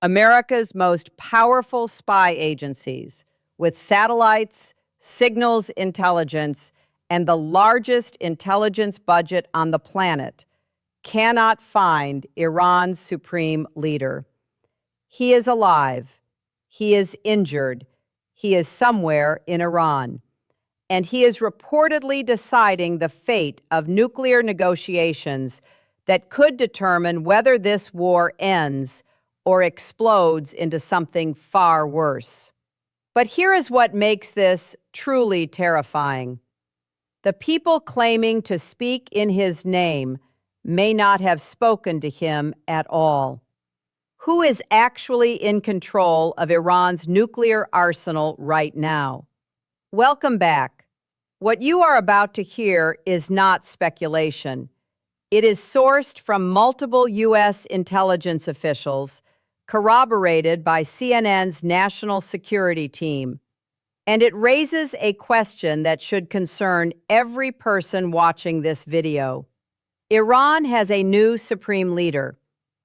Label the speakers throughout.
Speaker 1: America's most powerful spy agencies, with satellites, signals intelligence, and the largest intelligence budget on the planet, cannot find Iran's supreme leader. He is alive. He is injured. He is somewhere in Iran. And he is reportedly deciding the fate of nuclear negotiations that could determine whether this war ends or explodes into something far worse. But here is what makes this truly terrifying. The people claiming to speak in his name may not have spoken to him at all. Who is actually in control of Iran's nuclear arsenal right now? Welcome back. What you are about to hear is not speculation. It is sourced from multiple U.S. intelligence officials, corroborated by CNN's national security team. And it raises a question that should concern every person watching this video. Iran has a new supreme leader.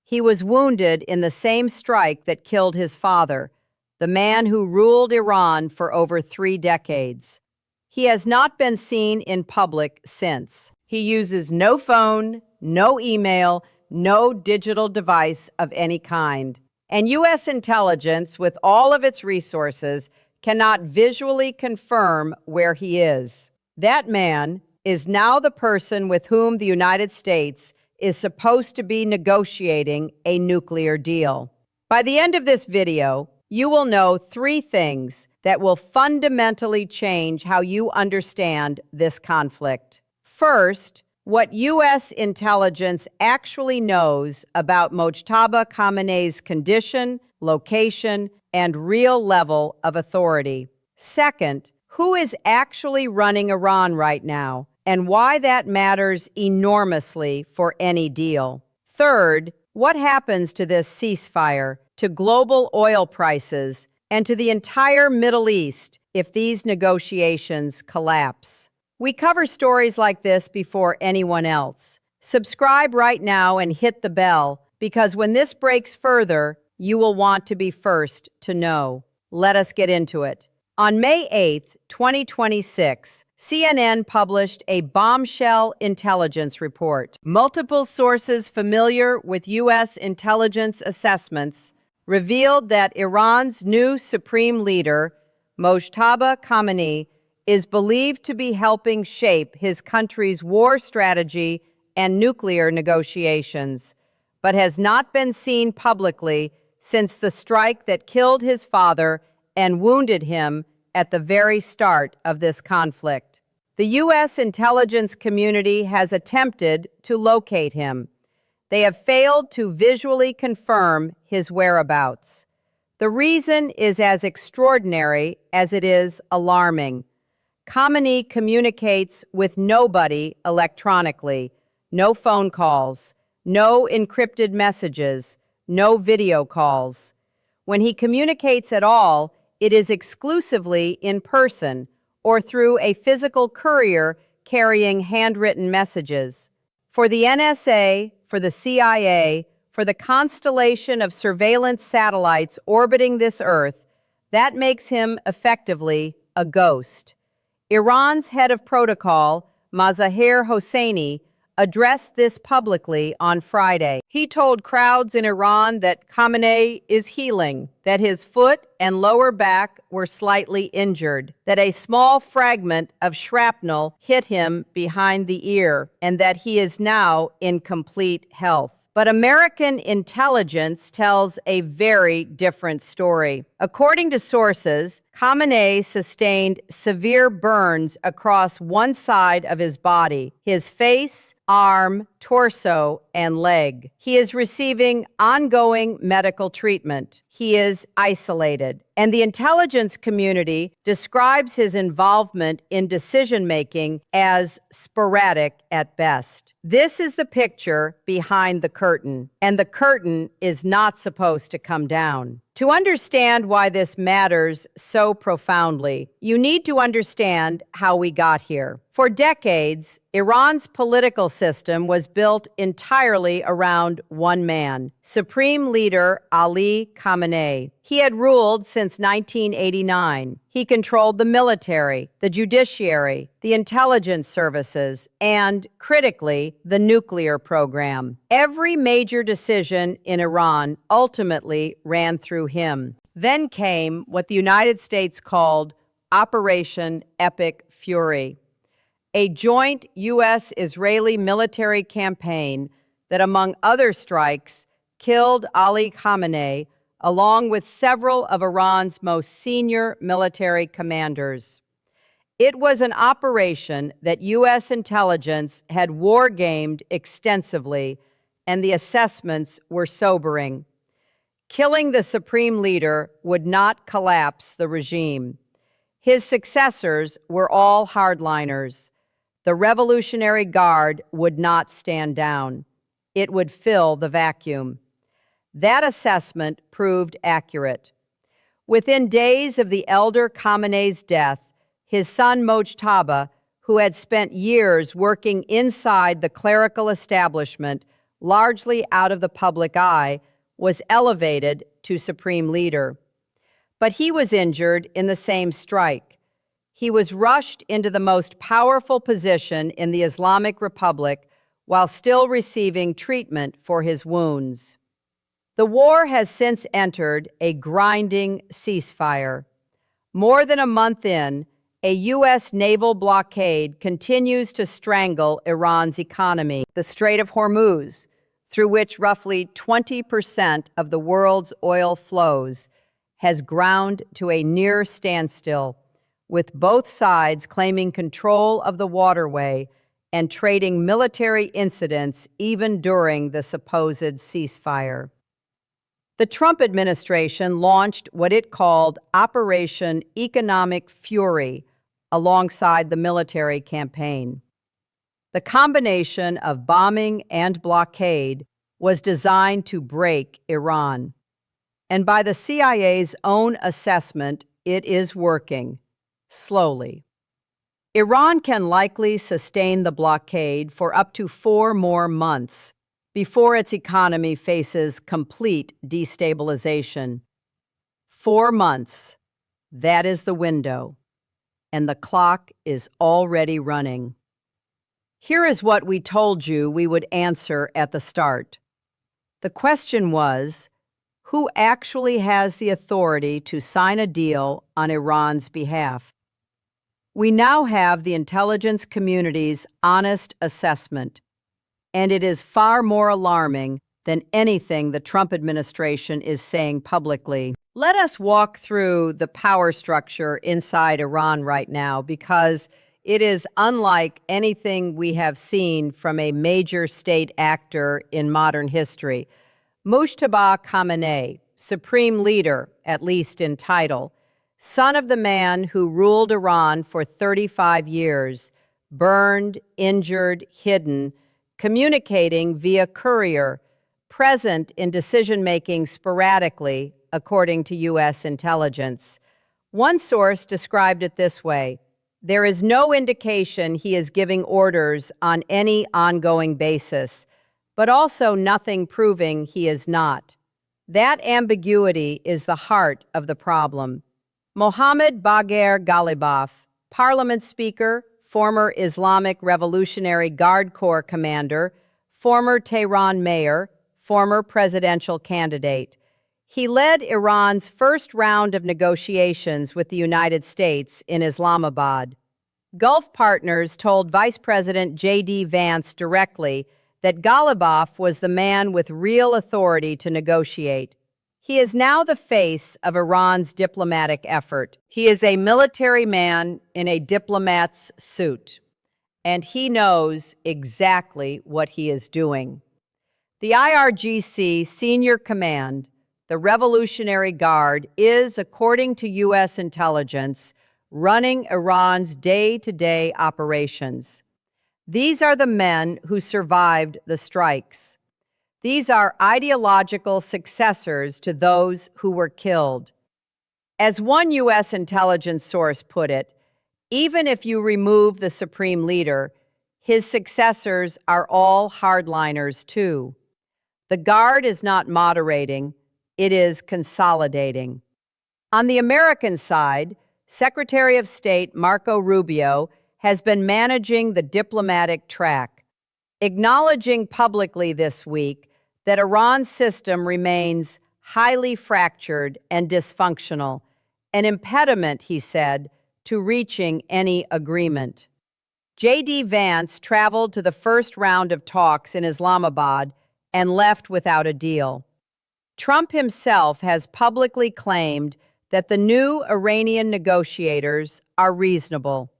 Speaker 1: He was wounded in the same strike that killed his father, the man who ruled Iran for over 3 decades. He has not been seen in public since. He uses no phone, no email, no digital device of any kind. And U.S. intelligence, with all of its resources, cannot visually confirm where he is. That man is now the person with whom the United States is supposed to be negotiating a nuclear deal. By the end of this video, you will know 3 things that will fundamentally change how you understand this conflict. First, what U.S. intelligence actually knows about Mojtaba Khamenei's condition, location, and real level of authority. Second, who is actually running Iran right now, and why that matters enormously for any deal. Third, what happens to this ceasefire, to global oil prices, and to the entire Middle East if these negotiations collapse? We cover stories like this before anyone else. Subscribe right now and hit the bell, because when this breaks further, you will want to be first to know. Let us get into it. On May 8, 2026, CNN published a bombshell intelligence report. Multiple sources familiar with U.S. intelligence assessments revealed that Iran's new supreme leader, Mojtaba Khamenei, is believed to be helping shape his country's war strategy and nuclear negotiations, but has not been seen publicly since the strike that killed his father and wounded him at the very start of this conflict. The U.S. intelligence community has attempted to locate him. They have failed to visually confirm his whereabouts. The reason is as extraordinary as it is alarming. Khamenei communicates with nobody electronically, no phone calls, no encrypted messages, no video calls. When he communicates at all, it is exclusively in person or through a physical courier carrying handwritten messages. For the NSA, for the CIA, for the constellation of surveillance satellites orbiting this Earth, that makes him effectively a ghost. Iran's head of protocol, Bagher Hosseini, addressed this publicly on Friday. He told crowds in Iran that Khamenei is healing, that his foot and lower back were slightly injured, that a small fragment of shrapnel hit him behind the ear, and that he is now in complete health. But American intelligence tells a very different story. According to sources, Khamenei sustained severe burns across one side of his body, his face, arm, torso, and leg. He is receiving ongoing medical treatment. He is isolated. And the intelligence community describes his involvement in decision-making as sporadic at best. This is the picture behind the curtain, and the curtain is not supposed to come down. To understand why this matters so profoundly, you need to understand how we got here. For decades, Iran's political system was built entirely around one man, Supreme Leader Ali Khamenei. He had ruled since 1989. He controlled the military, the judiciary, the intelligence services, and, critically, the nuclear program. Every major decision in Iran ultimately ran through him. Then came what the United States called Operation Epic Fury, a joint U.S.-Israeli military campaign that, among other strikes, killed Ali Khamenei, along with several of Iran's most senior military commanders. It was an operation that U.S. intelligence had war-gamed extensively, and the assessments were sobering. Killing the supreme leader would not collapse the regime. His successors were all hardliners. The Revolutionary Guard would not stand down. It would fill the vacuum. That assessment proved accurate. Within days of the elder Khamenei's death, his son Mojtaba, who had spent years working inside the clerical establishment, largely out of the public eye, was elevated to supreme leader. But he was injured in the same strike. He was rushed into the most powerful position in the Islamic Republic while still receiving treatment for his wounds. The war has since entered a grinding ceasefire. More than a month in, a U.S. naval blockade continues to strangle Iran's economy. The Strait of Hormuz, through which roughly 20% of the world's oil flows, has ground to a near standstill, with both sides claiming control of the waterway and trading military incidents even during the supposed ceasefire. The Trump administration launched what it called Operation Economic Fury alongside the military campaign. The combination of bombing and blockade was designed to break Iran. And by the CIA's own assessment, it is working. Slowly. Iran can likely sustain the blockade for up to 4 more months before its economy faces complete destabilization. 4 months. That is the window. And the clock is already running. Here is what we told you we would answer at the start. The question was, who actually has the authority to sign a deal on Iran's behalf? We now have the intelligence community's honest assessment, and it is far more alarming than anything the Trump administration is saying publicly. Let us walk through the power structure inside Iran right now, because it is unlike anything we have seen from a major state actor in modern history. Mojtaba Khamenei, supreme leader, at least in title, son of the man who ruled Iran for 35 years, burned, injured, hidden, communicating via courier, present in decision-making sporadically, according to U.S. intelligence. One source described it this way: there is no indication he is giving orders on any ongoing basis, but also nothing proving he is not. That ambiguity is the heart of the problem. Mohammad Bagher Ghalibaf, Parliament Speaker, former Islamic Revolutionary Guard Corps commander, former Tehran mayor, former presidential candidate. He led Iran's first round of negotiations with the United States in Islamabad. Gulf partners told Vice President J.D. Vance directly that Ghalibaf was the man with real authority to negotiate. He is now the face of Iran's diplomatic effort. He is a military man in a diplomat's suit, and he knows exactly what he is doing. The IRGC senior command, the Revolutionary Guard, is, according to U.S. intelligence, running Iran's day-to-day operations. These are the men who survived the strikes. These are ideological successors to those who were killed. As one U.S. intelligence source put it, Even if you remove the supreme leader, his successors are all hardliners too. The Guard is not moderating, it is consolidating. On the American side, Secretary of State Marco Rubio has been managing the diplomatic track, acknowledging publicly this week that Iran's system remains highly fractured and dysfunctional, an impediment, he said, to reaching any agreement. J.D. Vance traveled to the first round of talks in Islamabad and left without a deal. Trump himself has publicly claimed that the new Iranian negotiators are reasonable.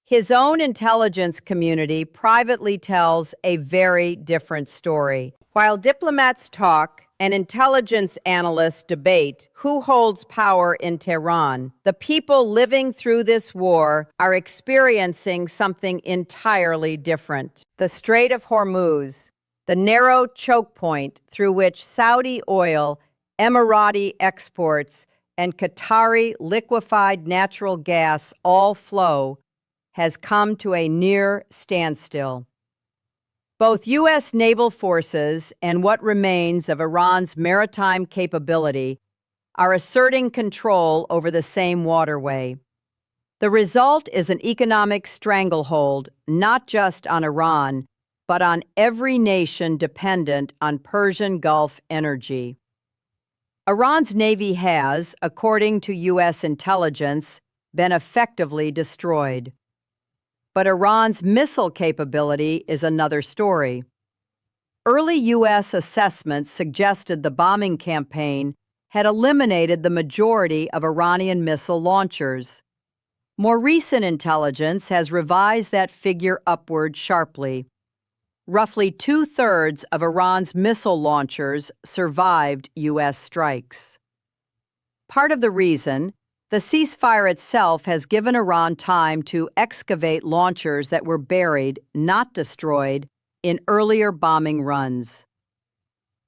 Speaker 1: His own intelligence community privately tells a very different story. While diplomats talk and intelligence analysts debate who holds power in Tehran, the people living through this war are experiencing something entirely different. The Strait of Hormuz, the narrow choke point through which Saudi oil, Emirati exports, and Qatari liquefied natural gas all flow, has come to a near standstill. Both U.S. naval forces and what remains of Iran's maritime capability are asserting control over the same waterway. The result is an economic stranglehold, not just on Iran, but on every nation dependent on Persian Gulf energy. Iran's navy has, according to U.S. intelligence, been effectively destroyed. But Iran's missile capability is another story. Early U.S. assessments suggested the bombing campaign had eliminated the majority of Iranian missile launchers. More recent intelligence has revised that figure upward sharply. Roughly two-thirds of Iran's missile launchers survived U.S. strikes. Part of the reason, the ceasefire itself has given Iran time to excavate launchers that were buried, not destroyed, in earlier bombing runs.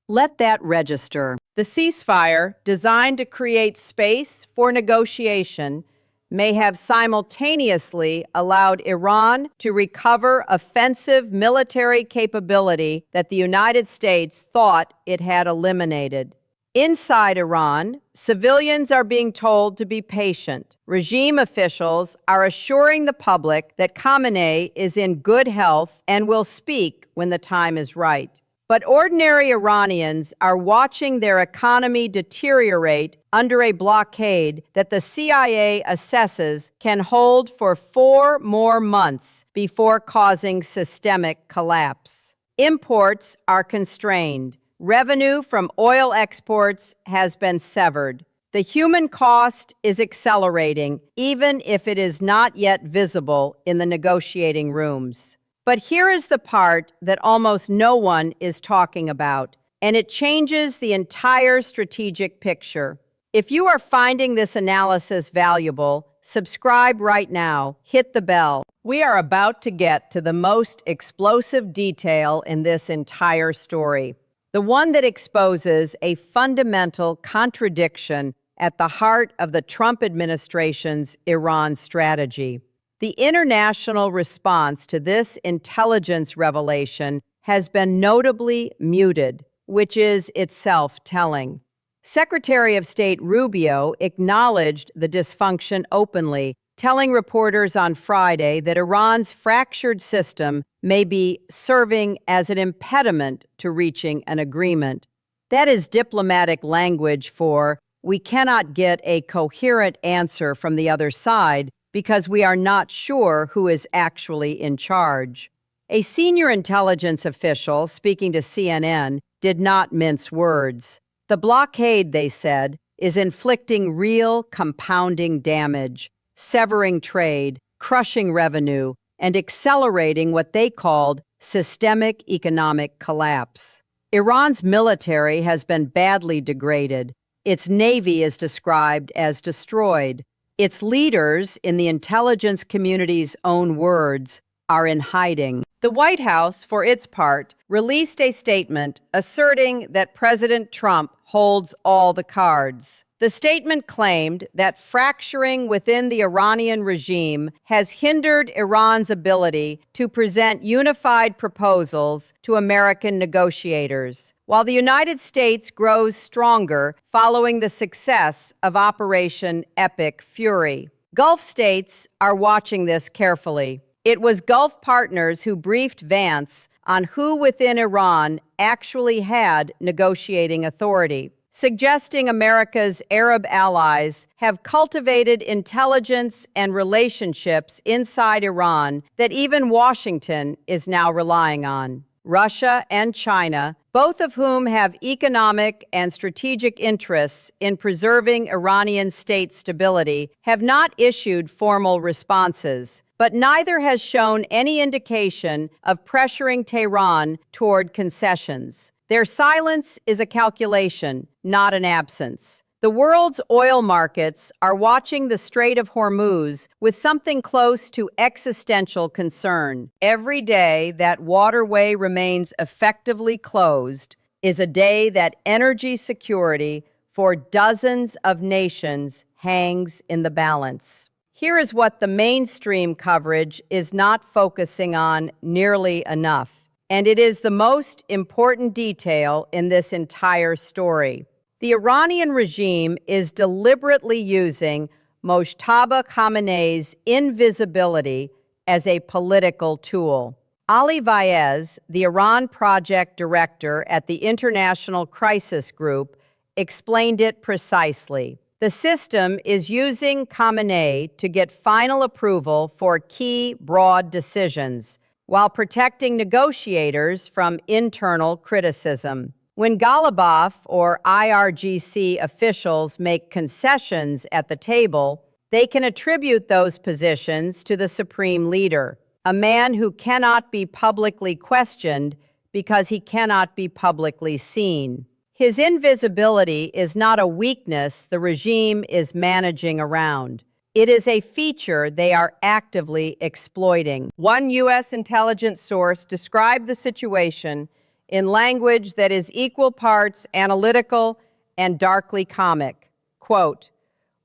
Speaker 1: Let that register. The ceasefire, designed to create space for negotiation, may have simultaneously allowed Iran to recover offensive military capability that the United States thought it had eliminated. Inside Iran, civilians are being told to be patient. Regime officials are assuring the public that Khamenei is in good health and will speak when the time is right. But ordinary Iranians are watching their economy deteriorate under a blockade that the CIA assesses can hold for 4 more months before causing systemic collapse. Imports are constrained. Revenue from oil exports has been severed. The human cost is accelerating, even if it is not yet visible in the negotiating rooms. But here is the part that almost no one is talking about, and it changes the entire strategic picture. If you are finding this analysis valuable, subscribe right now, hit the bell. We are about to get to the most explosive detail in this entire story, the one that exposes a fundamental contradiction at the heart of the Trump administration's Iran strategy. The international response to this intelligence revelation has been notably muted, which is itself telling. Secretary of State Rubio acknowledged the dysfunction openly, telling reporters on Friday that Iran's fractured system may be serving as an impediment to reaching an agreement. That is diplomatic language for, we cannot get a coherent answer from the other side because we are not sure who is actually in charge. A senior intelligence official speaking to CNN did not mince words. The blockade, they said, is inflicting real compounding damage, severing trade, crushing revenue, and accelerating what they called systemic economic collapse. Iran's military has been badly degraded. Its navy is described as destroyed. Its leaders, in the intelligence community's own words, are in hiding. The White House, for its part, released a statement asserting that President Trump holds all the cards. The The statement claimed that fracturing within the Iranian regime has hindered Iran's ability to present unified proposals to American negotiators, while the United States grows stronger following the success of Operation Epic Fury. Gulf states are watching this carefully. It was Gulf partners who briefed Vance on who within Iran actually had negotiating authority, suggesting America's Arab allies have cultivated intelligence and relationships inside Iran that even Washington is now relying on. Russia and China, both of whom have economic and strategic interests in preserving Iranian state stability, have not issued formal responses, but neither has shown any indication of pressuring Tehran toward concessions. Their silence is a calculation, not an absence. The world's oil markets are watching the Strait of Hormuz with something close to existential concern. Every day that waterway remains effectively closed is a day that energy security for dozens of nations hangs in the balance. Here is what the mainstream coverage is not focusing on nearly enough, and it is the most important detail in this entire story. The Iranian regime is deliberately using Mojtaba Khamenei's invisibility as a political tool. Ali Khamenei, the Iran project director at the International Crisis Group, explained it precisely. The system is using Khamenei to get final approval for key broad decisions, while protecting negotiators from internal criticism. When Ghalibaf or IRGC officials make concessions at the table, they can attribute those positions to the supreme leader, a man who cannot be publicly questioned because he cannot be publicly seen. His invisibility is not a weakness the regime is managing around. It is a feature they are actively exploiting. One U.S. intelligence source described the situation in language that is equal parts analytical and darkly comic. Quote,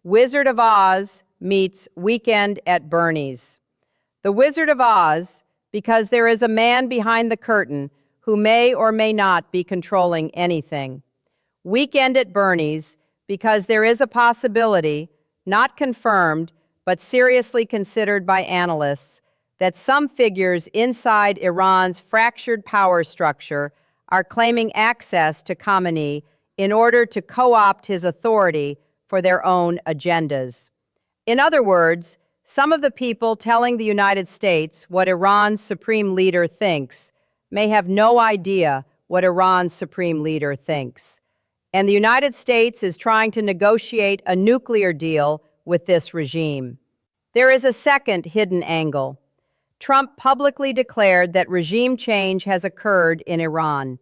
Speaker 1: Wizard of Oz meets Weekend at Bernie's. The Wizard of Oz, because there is a man behind the curtain who may or may not be controlling anything. Weekend at Bernie's, because there is a possibility, not confirmed, but seriously considered by analysts, that some figures inside Iran's fractured power structure are claiming access to Khamenei in order to co-opt his authority for their own agendas. In other words, some of the people telling the United States what Iran's supreme leader thinks may have no idea what Iran's supreme leader thinks. And the United States is trying to negotiate a nuclear deal with this regime. There is a second hidden angle. Trump publicly declared that regime change has occurred in Iran.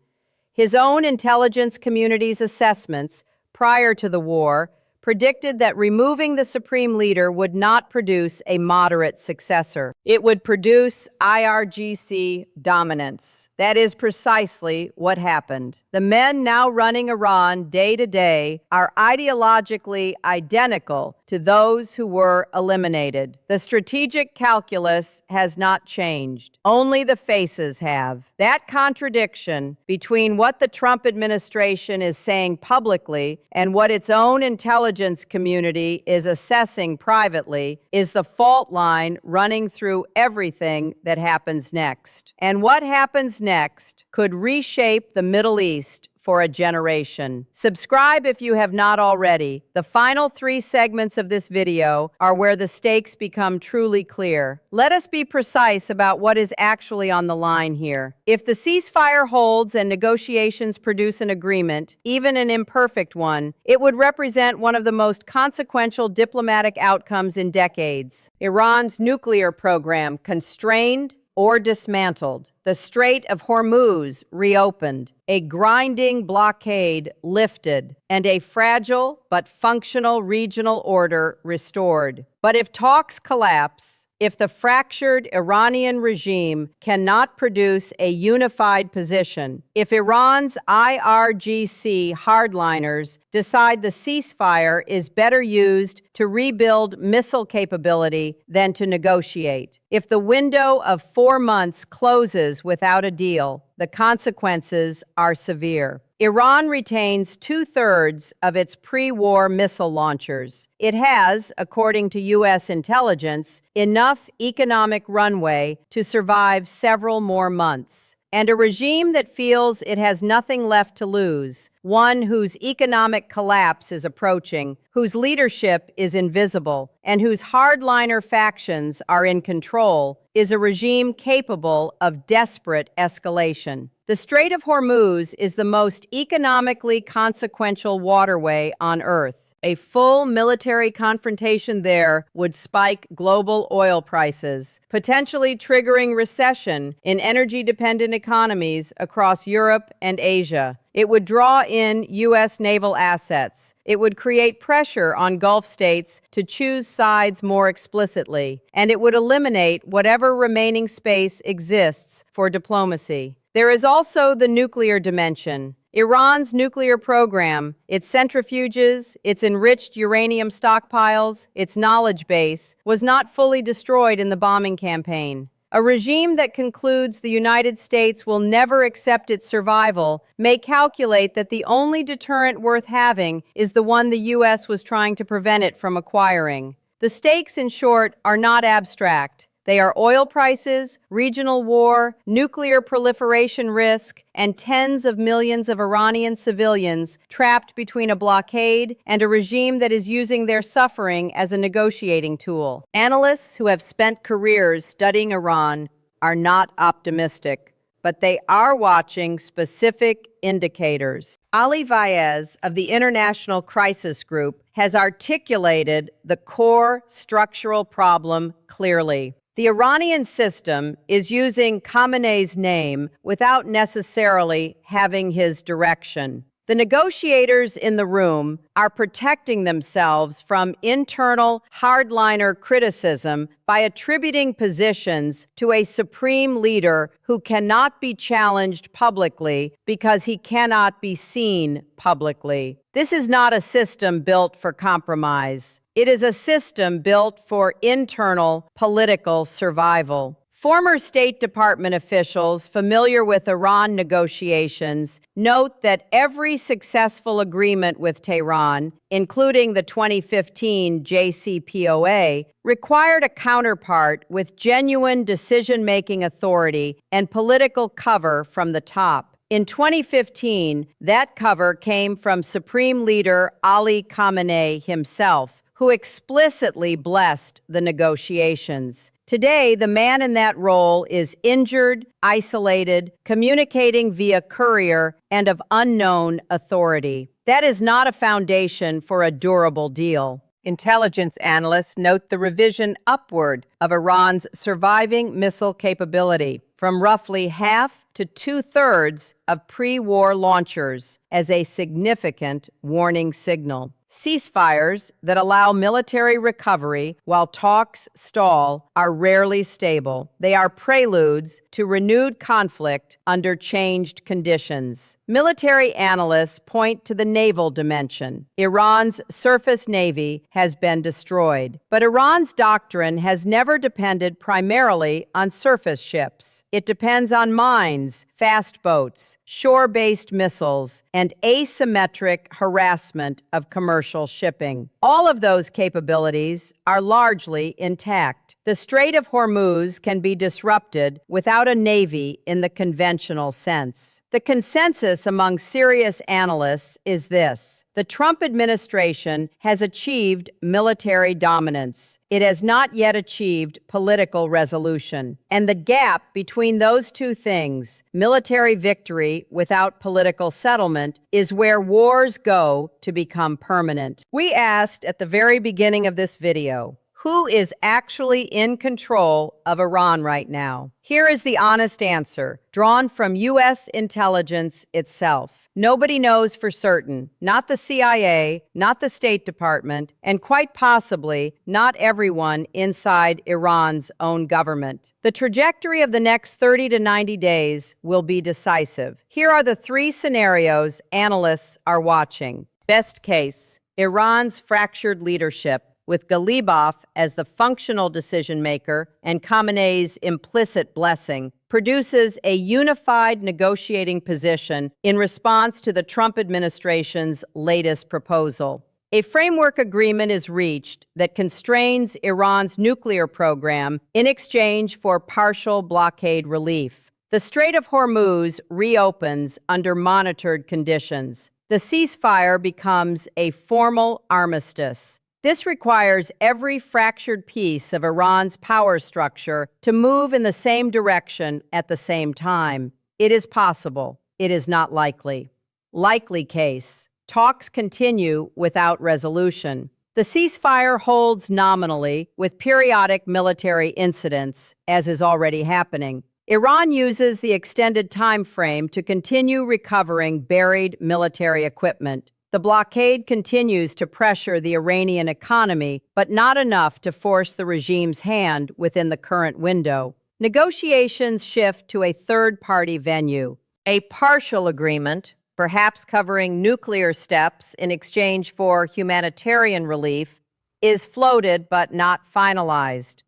Speaker 1: His own intelligence community's assessments prior to the war predicted that removing the supreme leader would not produce a moderate successor. It would produce IRGC dominance. That is precisely what happened. The men now running Iran day to day are ideologically identical to those who were eliminated. The strategic calculus has not changed. Only the faces have. That contradiction between what the Trump administration is saying publicly and what its own intelligence community is assessing privately is the fault line running through everything that happens next. And what happens next could reshape the Middle East for a generation. Subscribe if you have not already. The final 3 segments of this video are where the stakes become truly clear. Let us be precise about what is actually on the line here. If the ceasefire holds and negotiations produce an agreement, even an imperfect one, it would represent one of the most consequential diplomatic outcomes in decades. Iran's nuclear program constrained or dismantled, the Strait of Hormuz reopened, a grinding blockade lifted, and a fragile but functional regional order restored. But if talks collapse, if the fractured Iranian regime cannot produce a unified position, if Iran's IRGC hardliners decide the ceasefire is better used to rebuild missile capability than to negotiate, if the window of 4 months closes without a deal, the consequences are severe. Iran retains 2/3 of its pre-war missile launchers. It has, according to U.S. intelligence, enough economic runway to survive several more months. And a regime that feels it has nothing left to lose, one whose economic collapse is approaching, whose leadership is invisible, and whose hardliner factions are in control, is a regime capable of desperate escalation. The Strait of Hormuz is the most economically consequential waterway on Earth. A full military confrontation there would spike global oil prices, potentially triggering recession in energy-dependent economies across Europe and Asia. It would draw in U.S. naval assets. It would create pressure on Gulf states to choose sides more explicitly, and it would eliminate whatever remaining space exists for diplomacy. There is also the nuclear dimension. Iran's nuclear program, its centrifuges, its enriched uranium stockpiles, its knowledge base, was not fully destroyed in the bombing campaign. A regime that concludes the United States will never accept its survival may calculate that the only deterrent worth having is the one the U.S. was trying to prevent it from acquiring. The stakes, in short, are not abstract. They are oil prices, regional war, nuclear proliferation risk, and tens of millions of Iranian civilians trapped between a blockade and a regime that is using their suffering as a negotiating tool. Analysts who have spent careers studying Iran are not optimistic, but they are watching specific indicators. Ali Khamenei of the International Crisis Group has articulated the core structural problem clearly. The Iranian system is using Khamenei's name without necessarily having his direction. The negotiators in the room are protecting themselves from internal hardliner criticism by attributing positions to a supreme leader who cannot be challenged publicly because he cannot be seen publicly. This is not a system built for compromise. It is a system built for internal political survival. Former State Department officials familiar with Iran negotiations note that every successful agreement with Tehran, including the 2015 JCPOA, required a counterpart with genuine decision-making authority and political cover from the top. In 2015, that cover came from Supreme Leader Ali Khamenei himself, who explicitly blessed the negotiations. Today, the man in that role is injured, isolated, communicating via courier, and of unknown authority. That is not a foundation for a durable deal. Intelligence analysts note the revision upward of Iran's surviving missile capability from roughly half to 2/3 of pre-war launchers as a significant warning signal. Ceasefires that allow military recovery while talks stall are rarely stable. They are preludes to renewed conflict under changed conditions. Military analysts point to the naval dimension. Iran's surface navy has been destroyed, but Iran's doctrine has never depended primarily on surface ships. It depends on mines, fast boats, shore-based missiles, and asymmetric harassment of commercial shipping. All of those capabilities are largely intact. The Strait of Hormuz can be disrupted without a navy in the conventional sense. The consensus among serious analysts is this: the Trump administration has achieved military dominance. It has not yet achieved political resolution. And the gap between those two things, military victory without political settlement, is where wars go to become permanent. We asked at the very beginning of this video, Who is actually in control of Iran right now? Here is the honest answer, drawn from U.S. intelligence itself. Nobody knows for certain, not the CIA, not the State Department, and quite possibly not everyone inside Iran's own government. The trajectory of the next 30 to 90 days will be decisive. Here are the three scenarios analysts are watching. Best case, Iran's fractured leadership, with Ghalibaf as the functional decision-maker and Khamenei's implicit blessing, produces a unified negotiating position in response to the Trump administration's latest proposal. A framework agreement is reached that constrains Iran's nuclear program in exchange for partial blockade relief. The Strait of Hormuz reopens under monitored conditions. The ceasefire becomes a formal armistice. This requires every fractured piece of Iran's power structure to move in the same direction at the same time. It is possible. It is not likely. Likely case. Talks continue without resolution. The ceasefire holds nominally with periodic military incidents, as is already happening. Iran uses the extended time frame to continue recovering buried military equipment. The blockade continues to pressure the Iranian economy, but not enough to force the regime's hand within the current window. Negotiations shift to a third-party venue. A partial agreement, perhaps covering nuclear steps in exchange for humanitarian relief, is floated but not finalized.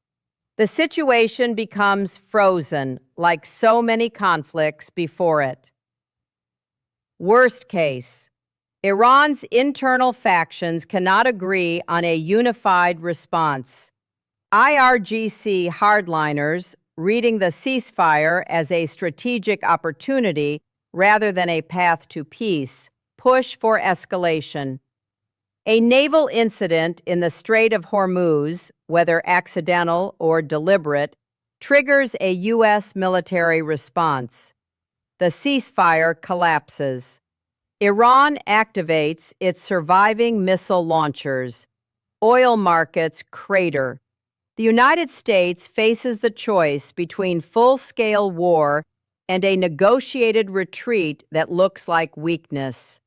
Speaker 1: The situation becomes frozen, like so many conflicts before it. Worst case. Iran's internal factions cannot agree on a unified response. IRGC hardliners, reading the ceasefire as a strategic opportunity rather than a path to peace, push for escalation. A naval incident in the Strait of Hormuz, whether accidental or deliberate, triggers a U.S. military response. The ceasefire collapses. Iran activates its surviving missile launchers. Oil markets crater. The United States faces the choice between full-scale war and a negotiated retreat that looks like weakness,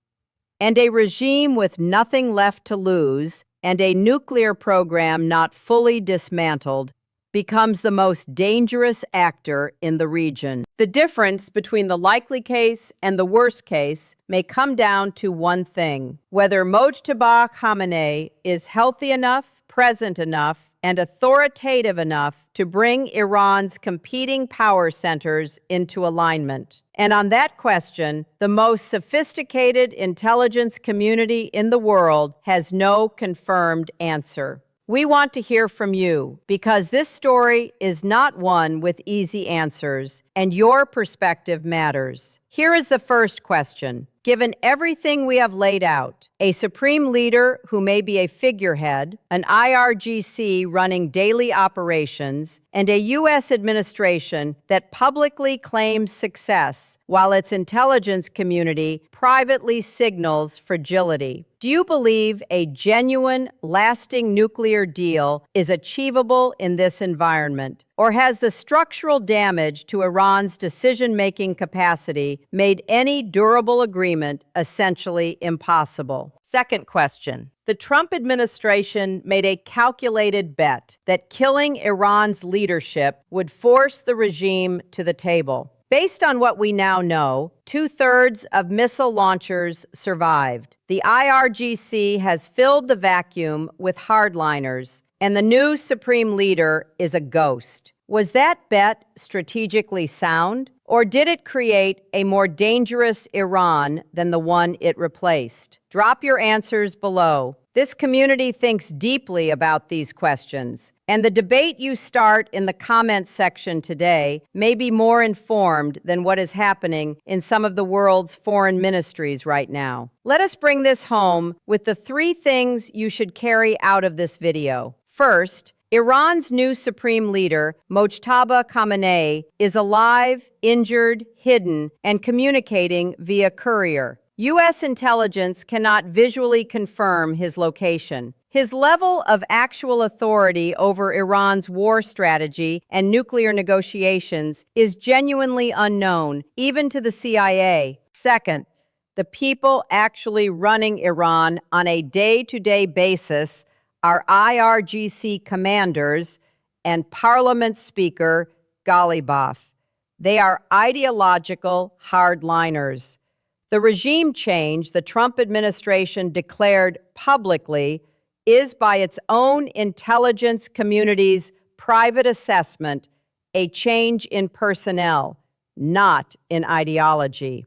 Speaker 1: and a regime with nothing left to lose and a nuclear program not fully dismantled becomes the most dangerous actor in the region. The difference between the likely case and the worst case may come down to one thing: whether Mojtaba Khamenei is healthy enough, present enough, and authoritative enough to bring Iran's competing power centers into alignment. And on that question, the most sophisticated intelligence community in the world has no confirmed answer. We want to hear from you, because this story is not one with easy answers, and your perspective matters. Here is the first question. Given everything we have laid out, a supreme leader who may be a figurehead, an IRGC running daily operations, and a U.S. administration that publicly claims success while its intelligence community privately signals fragility, do you believe a genuine, lasting nuclear deal is achievable in this environment? Or has the structural damage to Iran's decision-making capacity made any durable agreement essentially impossible? Second question. The Trump administration made a calculated bet that killing Iran's leadership would force the regime to the table. Based on what we now know, 2/3 of missile launchers survived. The IRGC has filled the vacuum with hardliners, and the new supreme leader is a ghost. Was that bet strategically sound, or did it create a more dangerous Iran than the one it replaced? Drop your answers below. This community thinks deeply about these questions, and the debate you start in the comments section today may be more informed than what is happening in some of the world's foreign ministries right now. Let us bring this home with the 3 things you should carry out of this video. First, Iran's new supreme leader, Mojtaba Khamenei, is alive, injured, hidden, and communicating via courier. U.S. intelligence cannot visually confirm his location. His level of actual authority over Iran's war strategy and nuclear negotiations is genuinely unknown, even to the CIA. Second, the people actually running Iran on a day-to-day basis are IRGC commanders and Parliament Speaker Ghalibaf. They are ideological hardliners. The regime change the Trump administration declared publicly is, by its own intelligence community's private assessment, a change in personnel, not in ideology.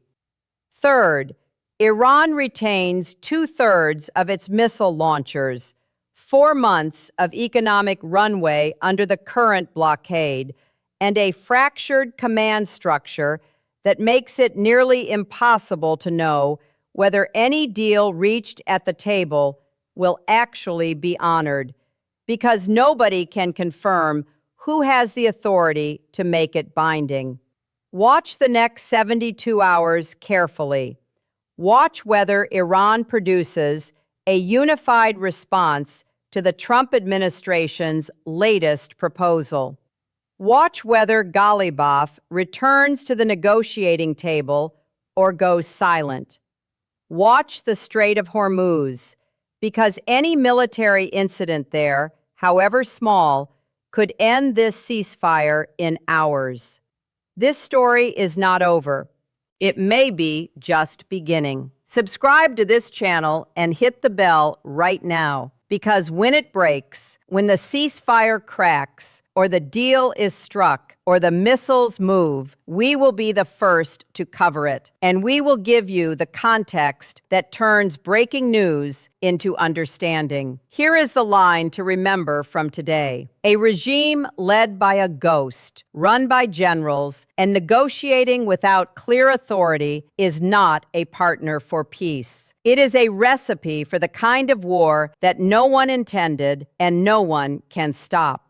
Speaker 1: Third, Iran retains 2/3 of its missile launchers, 4 months of economic runway under the current blockade, and a fractured command structure that makes it nearly impossible to know whether any deal reached at the table will actually be honored, because nobody can confirm who has the authority to make it binding. Watch the next 72 hours carefully. Watch whether Iran produces a unified response to the Trump administration's latest proposal. Watch whether Ghalibaf returns to the negotiating table or goes silent. Watch the Strait of Hormuz, because any military incident there, however small, could end this ceasefire in hours. This story is not over. It may be just beginning. Subscribe to this channel and hit the bell right now, because when it breaks, when the ceasefire cracks, or the deal is struck, or the missiles move, we will be the first to cover it. And we will give you the context that turns breaking news into understanding. Here is the line to remember from today. A regime led by a ghost, run by generals, and negotiating without clear authority is not a partner for peace. It is a recipe for the kind of war that no one intended and no one can stop.